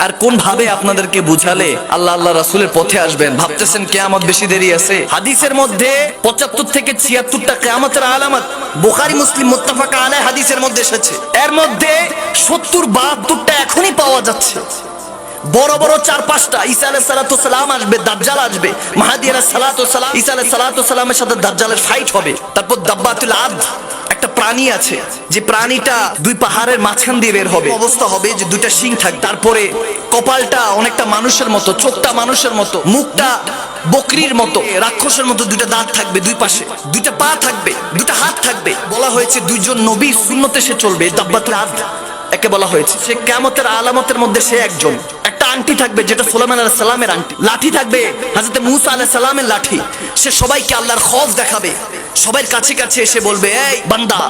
আর কোন ভাবে আপনাদেরকে বুঝালে আল্লাহ আল্লাহ রাসূলের পথে আসবেন? ভাবতেছেন কিয়ামত বেশি দেরি আছে? হাদিসের মধ্যে ৭৫ থেকে ৭৬টা কিয়ামতের আলামত বুখারী মুসলিম মুত্তাফাক আলাইহি হাদিসের মধ্যে এসেছে। এর মধ্যে ৭০-৭২টা এখনই পাওয়া যাচ্ছে। বড় বড় ৪-৫টা। ঈসা আলাইহিস সালাতু সালাম আসবে, দাজ্জাল আসবে, মাহদী আলাইহিস সালাতু সালাম, ঈসা আলাইহিস সালাতু সালামের সাথে দাজ্জালের ফাইট হবে। তারপর দাব্বাতুল আদ, একটা প্রাণী আছে যে প্রাণীটা দুই পাহাড়ের মাঝখান দিয়ে বের হবে। অবস্থা হবে যে দুইটা শিং থাকবে। তারপরে কপালটা অনেকটা মানুষের মতো, চোখটা মানুষের মতো, মুখটা বকরির মতো, রাক্ষসের মতো দুইটা দাঁত থাকবে দুই পাশে, দুইটা পা থাকবে, দুইটা হাত থাকবে। বলা হয়েছে দুইজন নবীর সুন্নতে সে চলবে। দাব্বাতুল আদ একে বলা হয়েছে। সে কিয়ামতের আলামতের মধ্যে সে একজন। একটা আংটি থাকবে যেটা সুলাইমান আলাইহিস সালামের আংটি। লাঠি থাকবে হযরত মূসা আলাইহিস সালামের লাঠি। সে সবাইকে আল্লাহর খৌফ দেখাবে। সবার কাছে কাছে এসে বলবে, এই বান্দা,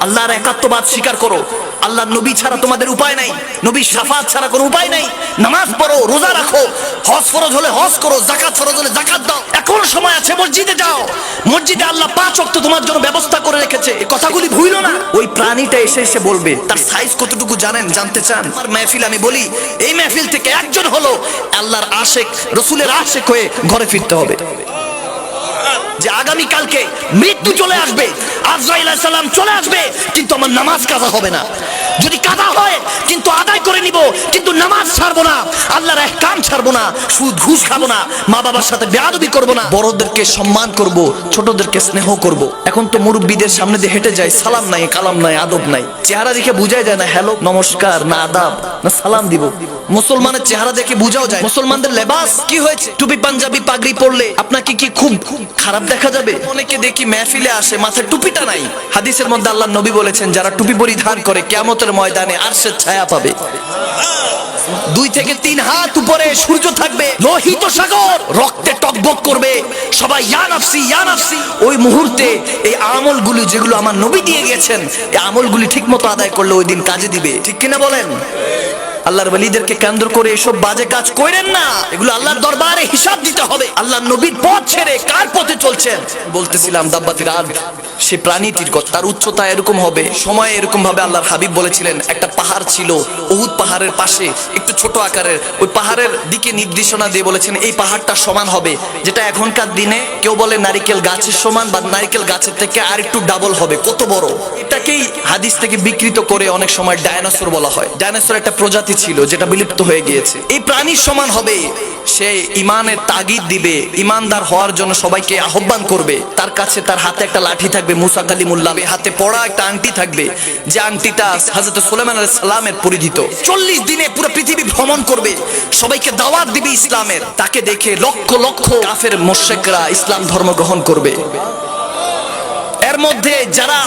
আল্লাহর একাত্মবাদ স্বীকার করো। আল্লাহর নবী ছাড়া তোমাদের উপায় নাই, নবীর শাফাত ছাড়া কোনো উপায় নাই। নামাজ পড়ো, রোজা রাখো, হজ ফরজ হলে হজ করো, যাকাত ফরজ হলে যাকাত দাও। এখন সময় আছে, মসজিদে যাও। মসজিদে আল্লাহ ৫ ওয়াক্ত তোমার জন্য ব্যবস্থা করে রেখেছে। এই কথাগুলি ভুলো না। ওই প্রাণীটা এসে এসে বলবে। তার সাইজ কতটুকু জানেন? জানতে চান? আমার মেহফিল আমি বলি, এই মেহফিল থেকে একজন হলো আল্লাহর আশেক, রাসূলের আশেক হয়ে ঘরে ফিরতে হবে। যে আগামী কালকে মৃত্যু চলে আসবে, আজরাইল আলাইহিস সালাম চলে আসবে, কিন্তু আমার নামাজ কাজা হবে না। যদি কাজা হয় কিন্তু আদায় করে নিব, কিন্তু নামাজ ছাড়বো না, আল্লাহর ইহকাম ছাড়বো না, সুদ ঘুষ খাবো না, মা বাবার সাথে বেয়াদবি করবো না, বড়দেরকে সম্মান করব, ছোটদেরকে স্নেহ করব। এখন তো মুরব্বীদের সামনে দিয়ে হেঁটে যায়, সালাম নাই, কালাম নাই, আদব নাই। চেহারা দেখে বোঝাই যায় না হ্যালো, নমস্কার, না আদাব, না সালাম দিব। মুসলমানের চেহারা দেখে বোঝাও যায়। মুসলমানদের লেবাস কি হয়েছে? টুপি পাঞ্জাবি পাগড়ি পরলে আপনাকে কি খুব খারাপ দেখা যাবে? অনেকে দেখি মেহফিলে আসে, মাথায় টুপিটা নাই। হাদিসের মধ্যে আল্লাহর নবী বলেছেন, যারা টুপি পরিধান করে কিয়ামতের ময়দানে আরশের ছায়া পাবে। ২ থেকে ৩ হাত উপরে সূর্য থাকবে, লোহিত সাগর রক্তে টকবক করবে, সবাই ইয়া নাফসি ইয়া নাফসি। ওই মুহূর্তে এই আমলগুলি যেগুলো আমার নবী দিয়ে গেছেন, এই আমলগুলি ঠিকমতো আদায় করলে ওই দিন কাজে দিবে। ঠিক কিনা বলেন? আল্লাহর ওয়ালিদেরকে কেন্দ্র করে এসব বাজে কাজ করেন না। এগুলো আল্লাহর দরবারে হিসাব দিতে হবে। আল্লাহর নবীর পথ ছেড়ে কার পথে চলছেন? বলতেছিলাম দাব্বাতুল আদ, সে প্রাণীটির কথা। তার উচ্চতা এরকম হবে, সময় এরকম ভাবে আল্লাহর হাবিব বলেছিলেন। একটা পাহাড় ছিল উহুদ পাহাড়ের পাশে, একটু ছোট আকারের। ওই পাহাড়ের দিকে নির্দেশনা দিয়ে বলেছেন এই পাহাড়টা সমান হবে, যেটা এখনকার দিনে কেউ বলে নারিকেল গাছের সমান, বা নারিকেল গাছের থেকে আর একটু ডাবল হবে। কত বড়! এটাকেই হাদিস থেকে বিকৃত করে অনেক সময় ডায়নোসর বলা হয়। ডায়নোসর একটা প্রজাতি ছিল যেটা বিলুপ্ত হয়ে গিয়েছে। এই প্রাণীর সমান হবে। সে ইমানের তাগিদ দিবে, ইমানদার হওয়ার জন্য সবাইকে আহ্বান করবে। তার কাছে তার হাতে একটা লাঠি থাকবে, মুসা কালিমুল্লাহ, হাতে পড়া একটা আংটি থাকবে, যে আংটিটা হযরত সুলাইমান আলাইহিস সালামের পরিহিত। ৪০ দিনে পুরো পৃথিবী ভ্রমণ করবে, সবাইকে দাওয়াত দিবে ইসলামের। তাকে দেখে লক্ষ লক্ষ কাফের মুশরিকরা ইসলাম ধর্ম গ্রহণ করবে। এর মধ্যে যারা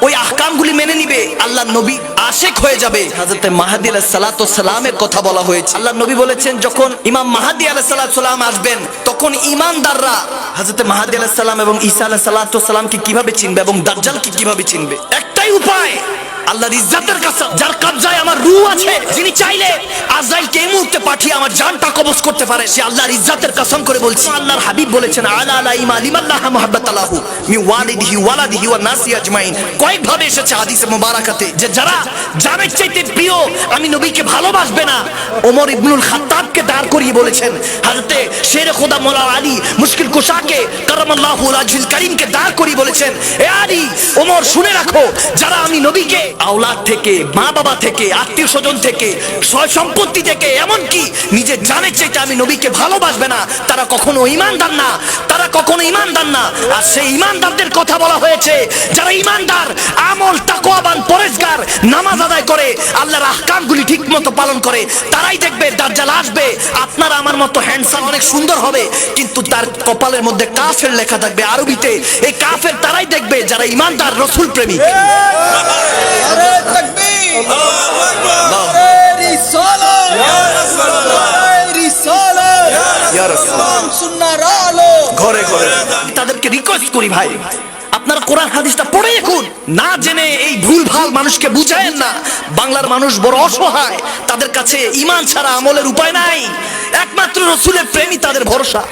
ওই আহকামগুলি মেনে নিবে, আল্লাহর নবী আশেক হয়ে যাবে। হযরত মাহদী আলাইহিস সালাতু সালামের কথা বলা হয়েছে। আল্লাহর নবী বলেছেন, যখন ইমাম মাহদী আলাইহিস সালাতু সালাম আসবেন, তখন ঈমানদাররা হযরত মাহদী আলাইহিস সালাম এবং ঈসা আলাইহিস সালাতু সালামকে কিভাবে চিনবে এবং দাজ্জালকে কিভাবে চিনবে? একটাই উপায়, আল্লাহর ইজ্জতের কাছে, যার কবজায় আমার রূহ আছে, যিনি চাইলে আজরাইলকে এই মুহূর্তে পাঠিয়ে আমার জানটা কবজ করতে পারে, সে আল্লাহর ইজ্জতের কসম করে বলছি। আল্লাহর হাবিব বলেছেন, আলা আলা ইমা লিমাল্লাহ মুহাব্বাতালাহু মি ওয়ালিদিহি ওয়ালাদিহি ওয়া নাসি আজমাইন। কয়েকভাবে এসেছে হাদিসে মুবারাকাতে যে যারা জানের চাইতে প্রিয় আমি নবীকে ভালোবাসবে না, ওমর ইবনুল খাত্তাবকে দাঁড় করিয়ে বলেছেন। হযরতে শেরে খোদা মাওলা আলী মুশকিল কুশাকে কারামাল্লাহু ওয়াজহুল কারীমকে দাঁড় করিয়ে বলেছেন, এ আলী, ওমর, শুনে রাখো, যারা আমি নবীকে আওলাদ থেকে, মা বাবা থেকে, আত্মীয় স্বজন থেকে, সয় সম্পত্তি থেকে, এমনকি নিজের জানের চাইতে আমি নবীকে ভালোবাসবে না, তারা কখনো ঈমানদার না, তারা কখনো ঈমানদার না। আর সেই ঈমানদারদের কথা বলা হয়েছে, যারা ঈমানদার, আমল তাকওয়াবান, পরেজগার, নামাজ আদায় করে, আল্লাহর আহকামগুলি ঠিকমতো পালন করে, তারাই দেখবে দাজ্জাল আসবে। আপনারা আমার মতো হ্যান্ডসাম, অনেক সুন্দর হবে, কিন্তু তার কপালের মধ্যে কাফের লেখা থাকবে আরবিতে। এই কাফের তারাই দেখবে যারা ঈমানদার, রাসূল প্রেমিক। ঘরে ঘরে তাদেরকে রিকোয়েস্ট করি, ভাই আপনারা কোরআন হাদিসটা পড়ে দেখুন। না জেনে এই ভুল ভাল মানুষকে বুঝায়েন না। বাংলার মানুষ বড় অসহায়, তাদের কাছে ঈমান ছাড়া আমলের উপায় নাই। একমাত্র রাসূলের প্রেমই তাদের ভরসা।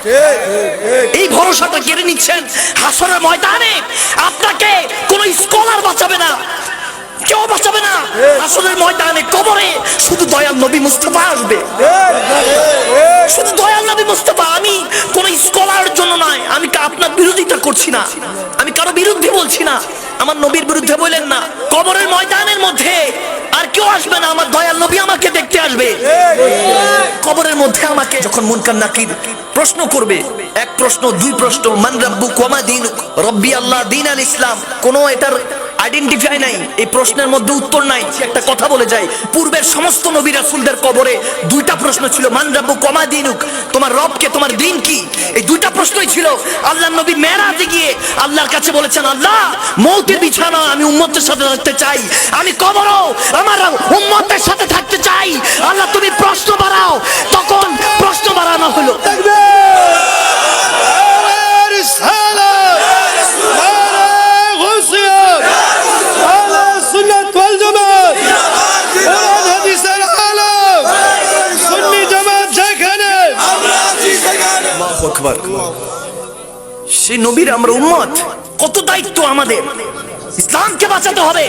এই ভরসাটা কেড়ে নিচ্ছেন হাসরের ময়দানে। আপনাকে কোন স্কলার বাঁচাবে না, কেউ বাঁচাবে না। হাসরের ময়দানে কবরে শুধু দয়াল নবী মুস্তাফা আসবে। মুস্তাফা, আমি কোন স্কলার জন্য নয়, আমি আপনার বিরোধিতা করছি না, আমি কারো বিরুদ্ধে বলছি না, আমার নবীর বিরুদ্ধে বলেন না। কবরের ময়দানের মধ্যে আর কেউ আসবে না, আমার দয়াল নবী আমাকে দেখতে আসবে। কবরের মধ্যে আমাকে যখন মুনকার নাকির প্রশ্ন করবে, এক প্রশ্ন, দুই প্রশ্ন, মান রাব্বুক ওয়া মা দীনুক, রব্বি আল্লাহ, দীন আল ইসলাম, কোনো এটার আইডেন্টিফাই নাই, এই প্রশ্নের মধ্যে উত্তর নাই। একটা কথা বলে যায়, পূর্বের সমস্ত নবী রাসূলদের কবরে দুইটা প্রশ্ন ছিল, মান রাব্বুক ওয়া মা দীনুক, তোমার রব কে, তোমার দ্বীন কি, এই দুইটা প্রশ্নই ছিল। আল্লাহর নবী মেরাজে গিয়ে আল্লাহর কাছে বলেছেন, আল্লাহ মৌতের বিছানা আমি উম্মতের সাথে থাকতে চাই, আমি কবরও আমার উম্মতের সাথে থাকতে চাই, আল্লাহ তুমি প্রশ্ন বাড়াও। তখন প্রশ্ন বাড়ানো হলো। সেই নবীর আমরা উম্মত, কত দায়িত্ব আমাদের, ইসলামকে বাঁচাতে হবে।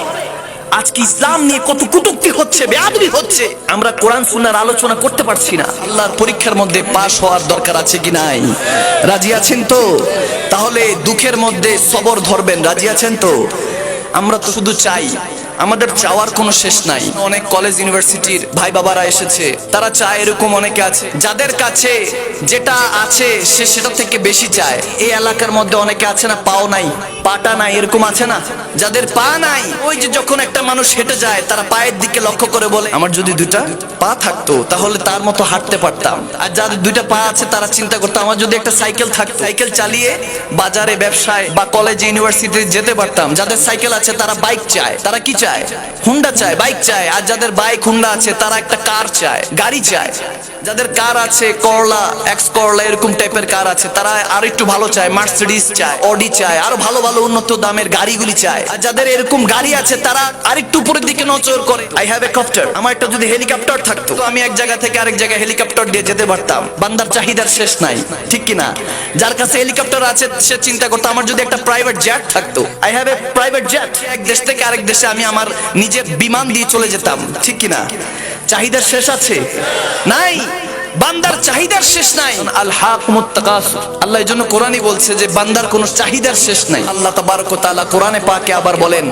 আজকে ইসলাম নিয়ে কত কটূক্তি হচ্ছে, বেয়াদবি হচ্ছে, আমরা কোরআন সুন্নাহর আলোচনা করতে পারছি না। আল্লাহর পরীক্ষার মধ্যে পাশ হওয়ার দরকার আছে কি নাই? রাজি আছেন তো? তাহলে দুঃখের মধ্যে সবর ধরবেন, রাজি আছেন তো? আমরা তো শুধু চাই, আমাদের চাওয়ার কোনো শেষ নাই। অনেক কলেজ ইউনিভার্সিটির ভাই বাবারা এসেছে, তারা চায়, এরকম অনেকে আছে যাদের কাছে যেটা আছে সে সেটা থেকে বেশি চায়। এই এলাকার মধ্যে অনেকে আছে না, পাও নাই, পাটা নাই, এরকম আছে না, যাদের পা নাই। ওই যে যখন একটা মানুষ হেঁটে যায়, তারা পায়ের দিকে লক্ষ্য করে বলে, আমার যদি দুইটা পা থাকতো তাহলে তার মতো হাঁটতে পারতাম। আর যাদের দুইটা পা আছে তারা চিন্তা করতো, আমার যদি একটা সাইকেল থাকতো, সাইকেল চালিয়ে বাজারে, ব্যবসায় বা কলেজে, ইউনিভার্সিটিতে যেতে পারতাম। যাদের সাইকেল আছে তারা বাইক চায়, তারা কি চায়? হুন্ডা চায়, বাইক চায়। আর যাদের বাইক হুন্ডা আছে তারা একটা কার চায়, গাড়ি চায়। যাদের কার আছে, করলা, এক্স করলা, এরকম টাইপের কার আছে, তারা আর একটু ভালো চায়, মার্সিডিজ চায়, অডি চায়, আরো ভালো ভালো উন্নত দামের গাড়িগুলি চায়। আর যাদের এরকম গাড়ি আছে তারা আরেকটু উপরের দিকে নজর করে, আই হ্যাভ এ কপ্টার, আমার একটা যদি হেলিকপ্টার থাকতো তো আমি এক জায়গা থেকে আরেক জায়গায় হেলিকপ্টার দিয়ে যেতে পারতাম। বান্দার চাহিদার শেষ নাই, ঠিক কিনা? যার কাছে হেলিকপ্টার আছে সে চিন্তা করতো, আমার যদি একটা প্রাইভেট জেট থাকতো, I have a private jet, এক দেশ থেকে আরেক দেশে আমি আমার নিজের বিমান দিয়ে চলে যেতাম, ঠিক কিনা? চাহিদার শেষ আছে? নাই, বান্দার চাহিদার শেষ নাই। আল হাকুমুত তাকাসুর, আল্লাহ এই জন্য কোরআনে বলছে যে বান্দার কোনো চাহিদার শেষ নাই। আল্লাহ তাবারক ওয়া তাআলা কোরআনে পাকে আবার বলেন,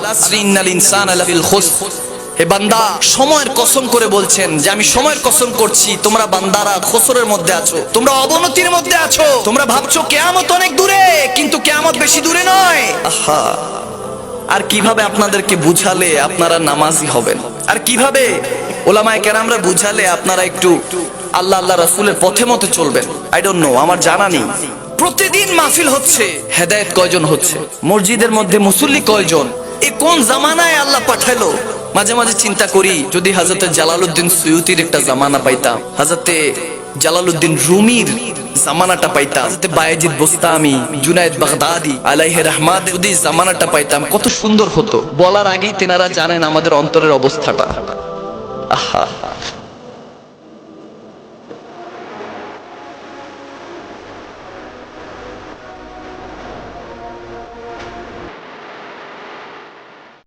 ইন্নাল ইনসানা লাফিল খুসর, হে বান্দা সময়ের কসম করে বলছেন যে আমি সময়ের কসম করছি, তোমরা বান্দারা খসরের মধ্যে আছো, তোমরা অবনতির মধ্যে আছো। তোমরা ভাবছো কিয়ামত অনেক দূরে, কিন্তু কিয়ামত বেশি দূরে নয়। আহা, আর কিভাবে আপনাদেরকে বুঝালে আপনারা নামাজি হবেন, আর কিভাবে ওলামায়ে কেরামরা বুঝালে আপনারা একটু আল্লাহ আল্লাহ রাসূলের পথে মতে চলবেন? আই ডোন্ট নো, আমার জানা নেই। প্রতিদিন মাহফিল হচ্ছে, হেদায়েত কয়জন হচ্ছে? মসজিদের মধ্যে মুসল্লি কয়জন? এ কোন জামানায় আল্লাহ পাঠালো? মাঝে মাঝে চিন্তা করি, যদি হযরত জালালউদ্দিন সুয়ুতির একটা জামানা পাইতাম, হযরত জালালউদ্দিন রুমির জামানাটা পাইতাম, হযরত বায়েজিদ বোস্তামি, জুনায়েদ বাগদাদি আলাইহি রাহমাত, যদি জামানাটা পাইতাম কত সুন্দর হতো। বলার আগেই তেনারা জানেন আমাদের অন্তরের অবস্থাটা। আহা।